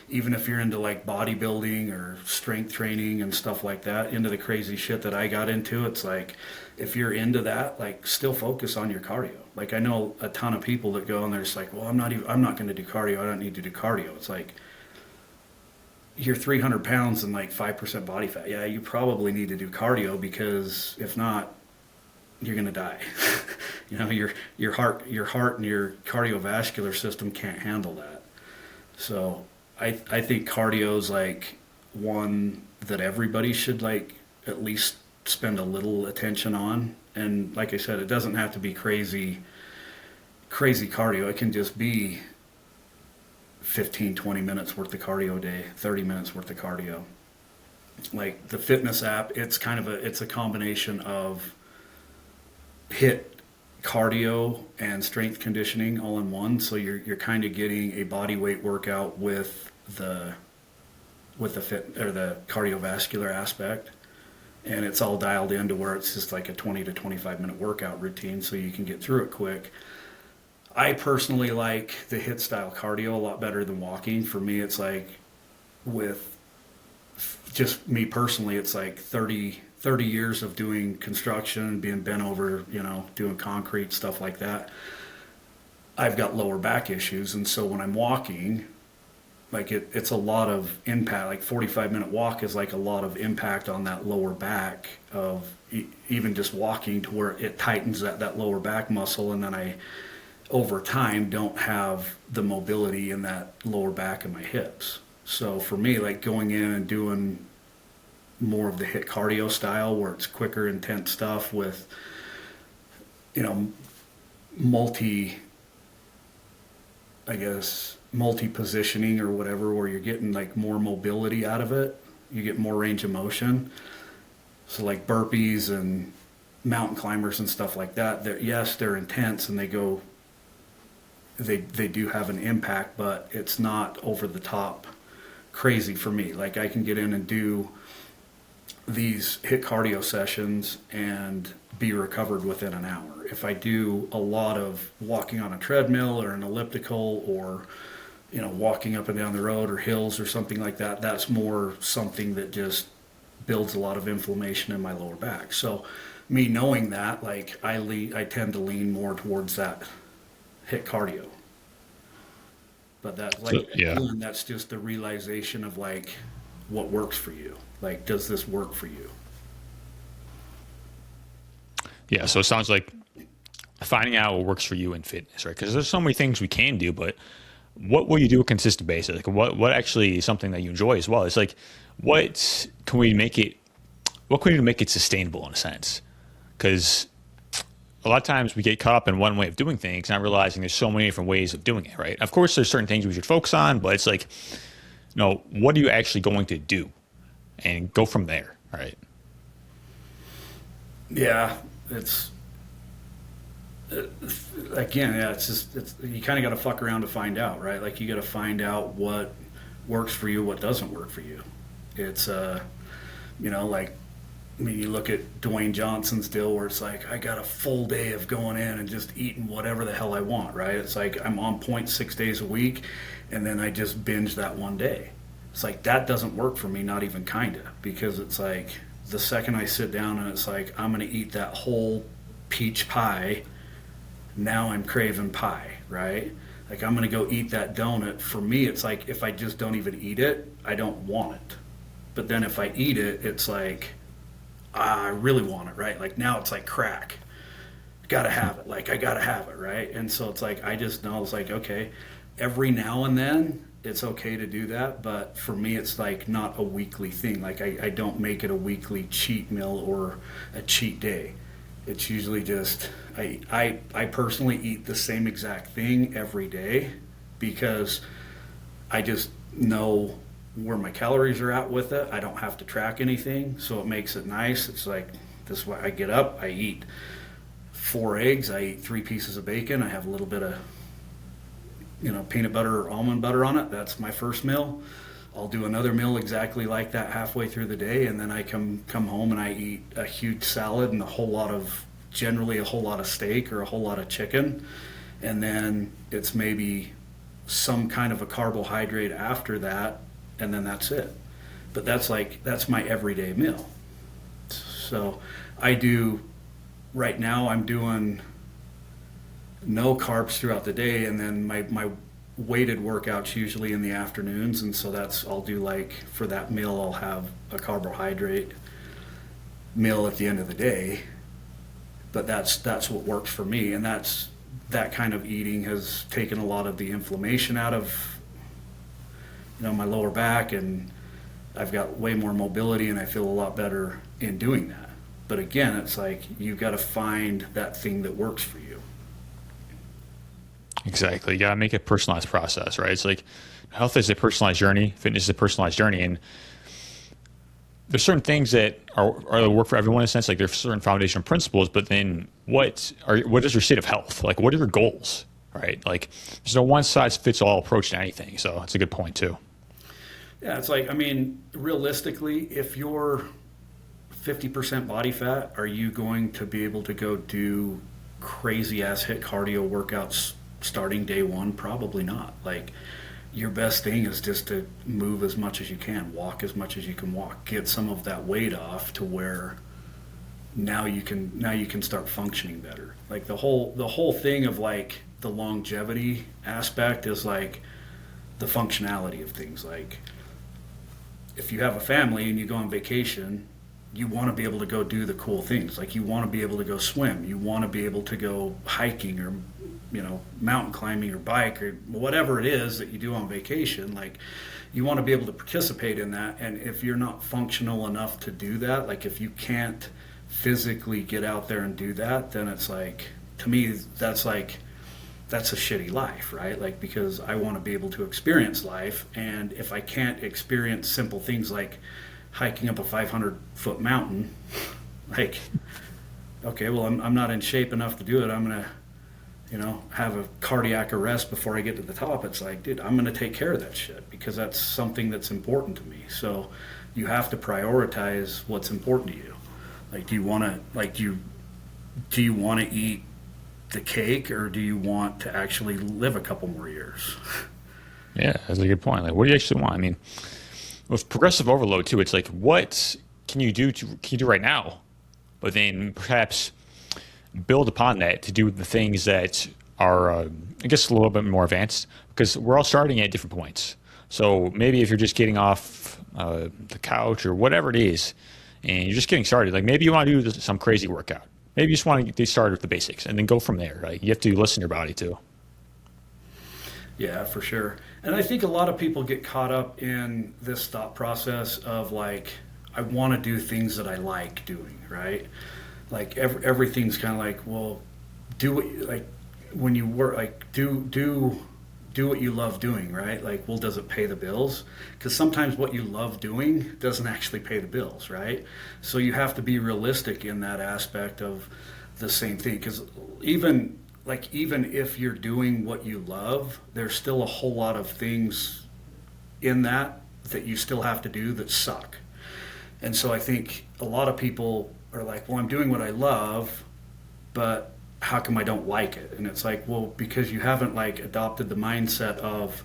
even if you're into like bodybuilding or strength training and stuff like that, into the crazy shit that I got into, it's like, if you're into that, like still focus on your cardio. Like I know a ton of people that go and they're just like, well, I'm not going to do cardio. I don't need to do cardio. It's like, you're 300 pounds and like 5% body fat. Yeah, you probably need to do cardio, because if not, you're going to die. Your heart and your cardiovascular system can't handle that. So I think cardio is like one that everybody should like at least spend a little attention on. And like I said, it doesn't have to be crazy cardio. It can just be 15-20 minutes worth of cardio a day, 30 minutes worth of cardio. Like the fitness app, it's a combination of HIIT, cardio, and strength conditioning all in one. So you're kind of getting a body weight workout with the fit or the cardiovascular aspect. And it's all dialed in to where it's just like a 20 to 25 minute workout routine, so you can get through it quick. I personally like the HIIT style cardio a lot better than walking. For me, it's like, with just me personally, it's like 30 years of doing construction, being bent over, doing concrete, stuff like that. I've got lower back issues, and so when I'm walking, like it's a lot of impact. Like 45-minute walk is like a lot of impact on that lower back of even just walking, to where it tightens that lower back muscle, and then I over time don't have the mobility in that lower back and my hips. So for me, like going in and doing more of the HIIT cardio style, where it's quicker, intense stuff with multi positioning or whatever, where you're getting like more mobility out of it, you get more range of motion. So like burpees and mountain climbers and stuff like that, they're intense, and they do have an impact, but it's not over the top crazy for me. Like I can get in and do these HIIT cardio sessions and be recovered within an hour. If I do a lot of walking on a treadmill or an elliptical, or walking up and down the road or hills or something like that, that's more something that just builds a lot of inflammation in my lower back. So me knowing that, like I tend to lean more towards that hit cardio. But that,
So,
like,
yeah.
again, that's just the realization of like what works for you. Like, does this work for you?
Yeah. So it sounds like finding out what works for you in fitness, right? Because there's so many things we can do, but what will you do on a consistent basis? Like what actually is something that you enjoy as well? It's like what can we make it what can we do to make it sustainable in a sense? Because a lot of times we get caught up in one way of doing things, not realizing there's so many different ways of doing it, right? Of course, there's certain things we should focus on, but it's like, what are you actually going to do? And go from there, right?
Yeah, it's again, yeah, it's you kind of got to fuck around to find out, right? Like you got to find out what works for you, what doesn't work for you. It's like I mean, you look at Dwayne Johnson's deal where it's like I got a full day of going in and just eating whatever the hell I want, right? It's like I'm on point 6 days a week, and then I just binge that one day. It's like that doesn't work for me, not even kinda, because it's like the second I sit down and it's like I'm gonna eat that whole peach pie, now I'm craving pie, right? Like I'm gonna go eat that donut. For me, it's like if I just don't even eat it, I don't want it. But then if I eat it, it's like I really want it, right? Like now it's like crack. Gotta have it. Like I gotta have it, right? And so it's like I just know it's like okay, every now and then it's okay to do that, but for me it's like not a weekly thing. Like I don't make it a weekly cheat meal or a cheat day. It's usually just I personally eat the same exact thing every day because I just know where my calories are at with it. I don't have to track anything, so it makes it nice. It's like this way I get up, I eat 4 eggs, I eat 3 pieces of bacon, I have a little bit of peanut butter or almond butter on it. That's my first meal. I'll do another meal exactly like that halfway through the day, and then I come home and I eat a huge salad and generally a whole lot of steak or a whole lot of chicken, and then it's maybe some kind of a carbohydrate after that, and then that's it. But that's my everyday meal. So I do right now. I'm doing no carbs throughout the day, and then my weighted workouts usually in the afternoons, and so I'll do like for that meal I'll have a carbohydrate meal at the end of the day. But that's what works for me, and that kind of eating has taken a lot of the inflammation out of my lower back, and I've got way more mobility and I feel a lot better in doing that. But again, it's like you've got to find that thing that works for you.
Exactly. You got to make it a personalized process, right? It's like health is a personalized journey, fitness is a personalized journey. And there's certain things that are work for everyone in a sense, like there's certain foundational principles, but then what is your state of health? Like what are your goals, right? Like there's no one size fits all approach to anything. So it's a good point too.
Yeah, it's like, I mean, realistically, if you're 50% body fat, are you going to be able to go do crazy ass hit cardio workouts starting day one? Probably not. Like, your best thing is just to move as much as you can, walk as much as you can walk, get some of that weight off to where now you can start functioning better. Like the whole thing of like the longevity aspect is like the functionality of things. Like if you have a family and you go on vacation, you want to be able to go do the cool things. Like you want to be able to go swim, you want to be able to go hiking or mountain climbing or bike or whatever it is that you do on vacation. Like you want to be able to participate in that. And if you're not functional enough to do that, like if you can't physically get out there and do that, then it's like, to me, that's a shitty life, right? Like, because I want to be able to experience life, and if I can't experience simple things like hiking up a 500-foot mountain, like, okay, well, I'm not in shape enough to do it. I'm gonna, have a cardiac arrest before I get to the top. It's like, dude, I'm gonna take care of that shit because that's something that's important to me. So you have to prioritize what's important to you. Like, do you want to eat the cake, or do you want to actually live a couple more years?
Yeah, that's a good point. Like, what do you actually want? I mean, with progressive overload too, it's like what can you do right now, but then perhaps build upon that to do the things that are, I guess, a little bit more advanced because we're all starting at different points. So maybe if you're just getting off the couch or whatever it is, and you're just getting started, like maybe you want to do some crazy workout. Maybe you just want to get started with the basics and then go from there. Right? You have to listen to your body too.
Yeah, for sure. And I think a lot of people get caught up in this thought process of like, I want to do things that I like doing, right? Like everything's kind of like, well, do what like when you work, like do what you love doing, right? Like, well, does it pay the bills? Because sometimes what you love doing doesn't actually pay the bills, right? So you have to be realistic in that aspect of the same thing. Because even if you're doing what you love, there's still a whole lot of things in that you still have to do that suck. And so I think a lot of people are like, well, I'm doing what I love, but how come I don't like it? And it's like, well, because you haven't like adopted the mindset of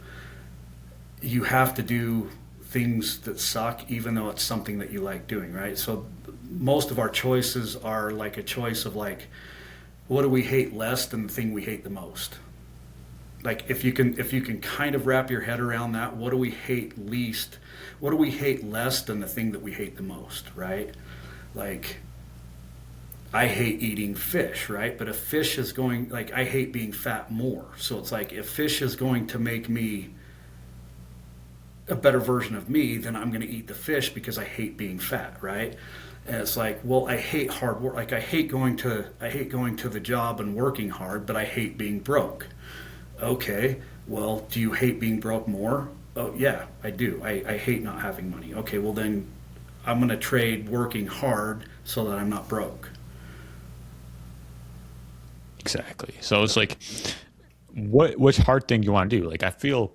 you have to do things that suck even though it's something that you like doing, right? So most of our choices are like a choice of like, what do we hate less than the thing we hate the most? Like if you can kind of wrap your head around that, what do we hate least? What do we hate less than the thing that we hate the most, right? Like I hate eating fish, right? But if fish is going, like I hate being fat more. So it's like if fish is going to make me a better version of me, then I'm going to eat the fish because I hate being fat, right? And it's like, well, I hate hard work. Like I hate going to the job and working hard, but I hate being broke. Okay, well, do you hate being broke more? Oh yeah, I do. I hate not having money. Okay, well then I'm going to trade working hard so that I'm not broke.
Exactly. So it's like, which hard thing you want to do? Like I feel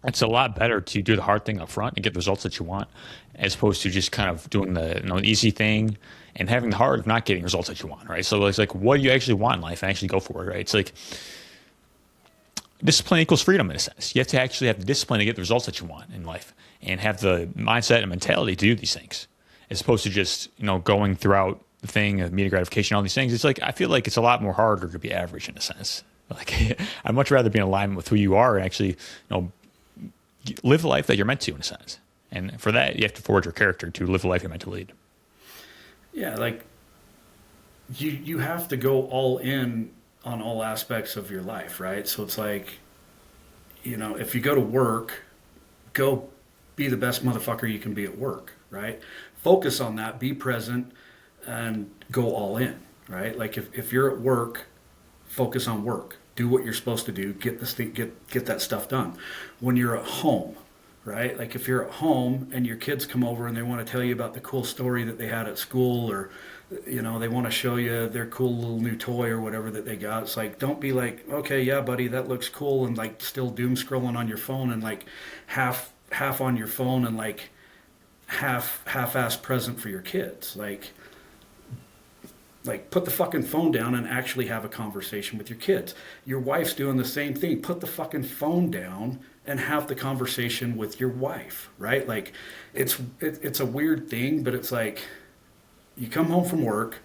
it's a lot better to do the hard thing up front and get the results that you want, as opposed to just kind of doing the easy thing and having the hard of not getting results that you want, right? So it's like, what do you actually want in life and actually go for it, right? It's like discipline equals freedom in a sense. You have to actually have the discipline to get the results that you want in life and have the mindset and mentality to do these things, as opposed to just going throughout the thing of immediate gratification, all these things. It's like I feel like it's a lot more harder to be average in a sense. Like I'd much rather be in alignment with who you are and actually live the life that you're meant to in a sense. And for that, you have to forge your character to live the life you're meant to lead.
Yeah, like you have to go all in on all aspects of your life, right? So it's like, if you go to work, go be the best motherfucker you can be at work, right? Focus on that, be present, and go all in, right? Like if you're at work, focus on work. Do what you're supposed to do. Get that stuff done. When you're at home, right? Like if you're at home and your kids come over and they want to tell you about the cool story that they had at school, or they want to show you their cool little new toy or whatever that they got. It's like, don't be like, okay, yeah, buddy, that looks cool, and like still doom scrolling on your phone and like half on your phone and like half-ass present for your kids. Like put the fucking phone down and actually have a conversation with your kids. Your wife's doing the same thing. Put the fucking phone down and have the conversation with your wife, right? Like it's a weird thing, but it's like you come home from work,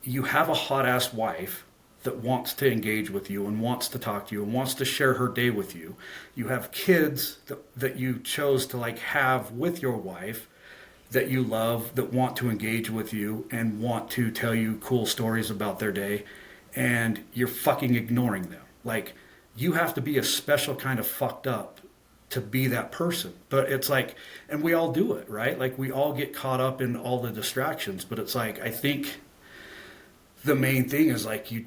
you have a hot ass wife that wants to engage with you and wants to talk to you and wants to share her day with you. You have kids that you chose to like have with your wife that you love, that want to engage with you and want to tell you cool stories about their day, and you're fucking ignoring them. Like, you have to be a special kind of fucked up to be that person. But it's like, and we all do it, right? Like, we all get caught up in all the distractions, but it's like, I think the main thing is like, you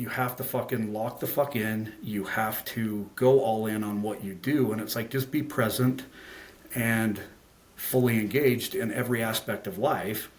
have to fucking lock the fuck in. You have to go all in on what you do. And it's like, just be present and fully engaged in every aspect of life,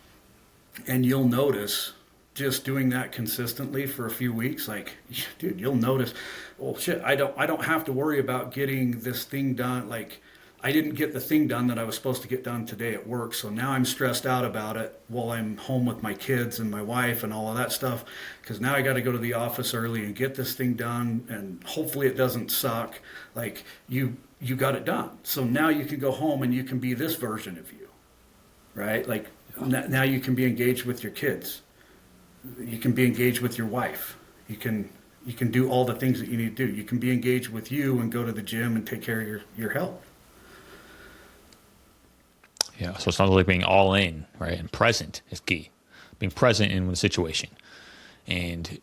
and you'll notice just doing that consistently for a few weeks, like, dude, you'll notice, well, shit, I don't have to worry about getting this thing done. Like, I didn't get the thing done that I was supposed to get done today at work, so now I'm stressed out about it while I'm home with my kids and my wife and all of that stuff, because now I got to go to the office early and get this thing done, and hopefully it doesn't suck. Like, you got it done. So now you can go home and you can be this version of you. right? Like now you can be engaged with your kids. You can be engaged with your wife. You can do all the things that you need to do. You can be engaged with you and go to the gym and take care of your health.
Yeah. So it sounds like being all in, right? And present is key. Being present in the situation. And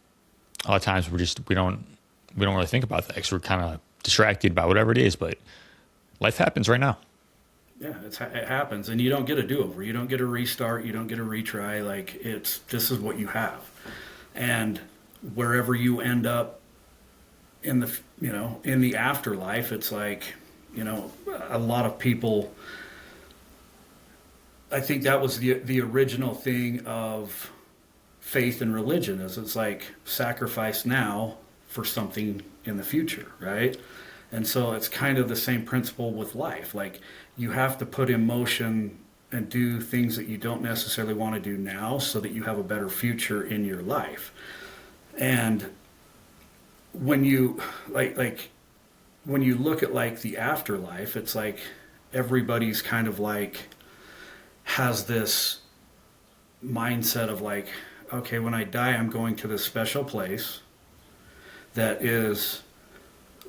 a lot of times we don't really think about that because we're kind of distracted by whatever it is, but life happens right now.
Yeah, it happens, and you don't get a do-over. You don't get a restart. You don't get a retry. Like this is what you have, and wherever you end up in the afterlife, it's like, a lot of people. I think that was the original thing of faith and religion, is it's like sacrifice now for something in the future, right? And so it's kind of the same principle with life. Like, you have to put in motion and do things that you don't necessarily want to do now so that you have a better future in your life. And when you when you look at like the afterlife, it's like everybody's kind of like has this mindset of like, okay, when I die, I'm going to this special place that is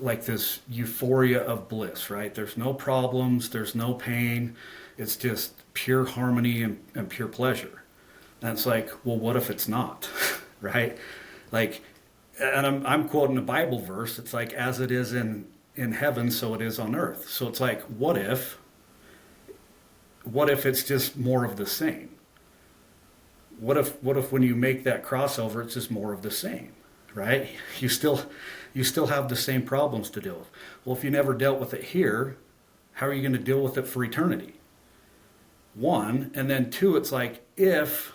like this euphoria of bliss, right? There's no problems, there's no pain. It's just pure harmony and pure pleasure. And it's like, well, what if it's not, right? Like, and I'm quoting a Bible verse. It's like, as it is in heaven, so it is on earth. So it's like, what if it's just more of the same? What if when you make that crossover, it's just more of the same, right? You still have the same problems to deal with. Well, if you never dealt with it here, how are you going to deal with it for eternity? One, and then two, it's like if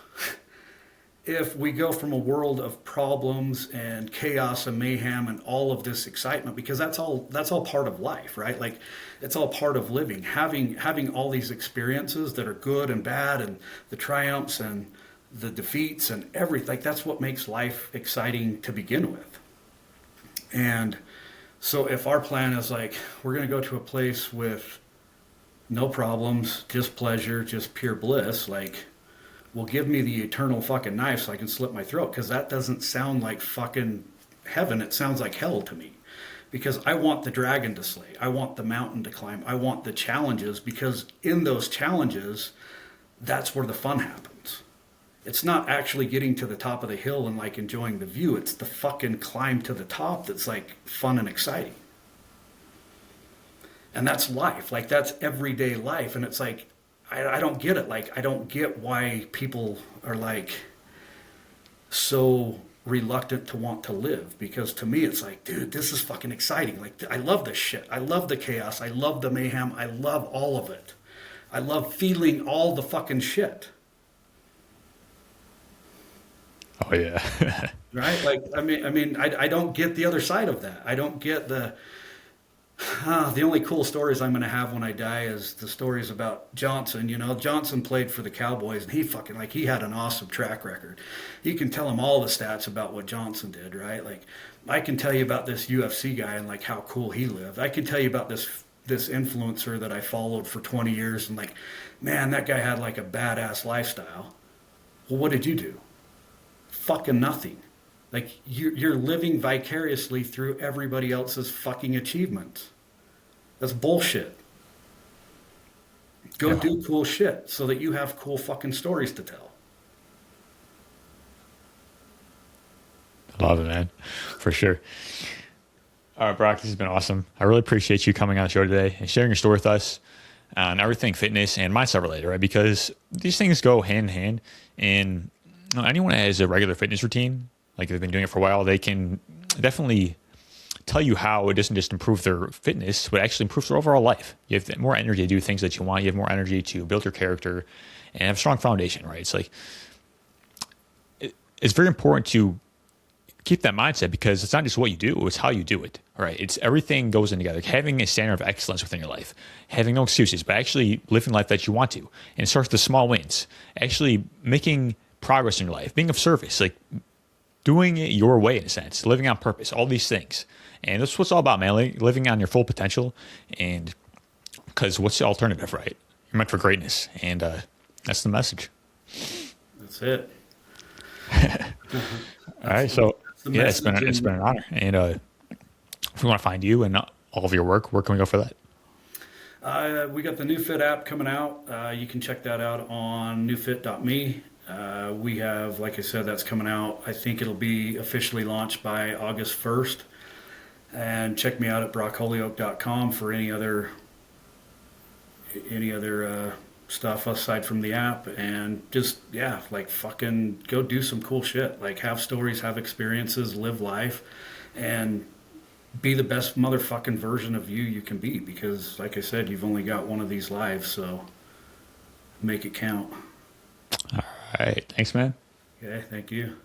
we go from a world of problems and chaos and mayhem and all of this excitement, because that's all part of life, right? Like, it's all part of living, having all these experiences that are good and bad, and the triumphs and the defeats and everything. Like, that's what makes life exciting to begin with. And so if our plan is like, we're going to go to a place with no problems, just pleasure, just pure bliss, like, well, give me the eternal fucking knife so I can slit my throat, because that doesn't sound like fucking heaven. It sounds like hell to me, because I want the dragon to slay. I want the mountain to climb. I want the challenges, because in those challenges, that's where the fun happens. It's not actually getting to the top of the hill and like enjoying the view. It's the fucking climb to the top that's like fun and exciting. And that's life. Like, that's everyday life. And it's like, I don't get it. Like, I don't get why people are like so reluctant to want to live. Because to me, it's like, dude, this is fucking exciting. Like, I love this shit. I love the chaos. I love the mayhem. I love all of it. I love feeling all the fucking shit.
Oh yeah.
Right? Like, I don't get the other side of that. I don't get the only cool stories I'm going to have when I die is the stories about Johnson. Johnson played for the Cowboys, and he had an awesome track record. You can tell him all the stats about what Johnson did, right? Like, I can tell you about this UFC guy and like how cool he lived. I can tell you about this influencer that I followed for 20 years, and like, man, that guy had like a badass lifestyle. Well, what did you do? Fucking nothing. Like, you're living vicariously through everybody else's fucking achievements. That's bullshit. Go do cool shit so that you have cool fucking stories to tell.
I love it, man. For sure. All right, Brock, this has been awesome. I really appreciate you coming on the show today and sharing your story with us on everything fitness and mindset related, right? Because these things go hand in hand. And anyone that has a regular fitness routine, like they've been doing it for a while, they can definitely tell you how it doesn't just improve their fitness, but actually improves their overall life. You have more energy to do things that you want. You have more energy to build your character and have a strong foundation, right? It's like, it's very important to keep that mindset, because it's not just what you do, it's how you do it, right? It's everything goes in together. Having a standard of excellence within your life, having no excuses, but actually living life that you want to. And it starts with the small wins, actually making progress in your life, being of service, like doing it your way in a sense, living on purpose, all these things. And that's what it's all about, man, living on your full potential. And because what's the alternative, right? You're meant for greatness. And That's the message.
That's it.
All right. So
That's the
yeah,
message.
it's been an honor. And if we want to find you and all of your work, where can we go for that?
We got the New Fit app coming out. You can check that out on newfit.me. We have, like I said, that's coming out. I think it'll be officially launched by August 1st. And check me out at brockholyoak.com for any other stuff aside from the app. And just, yeah, like fucking go do some cool shit. Like have stories, have experiences, live life, and be the best motherfucking version of you can be, because like I said, you've only got one of these lives, so make it count.
All right. Thanks, man.
Okay, thank you.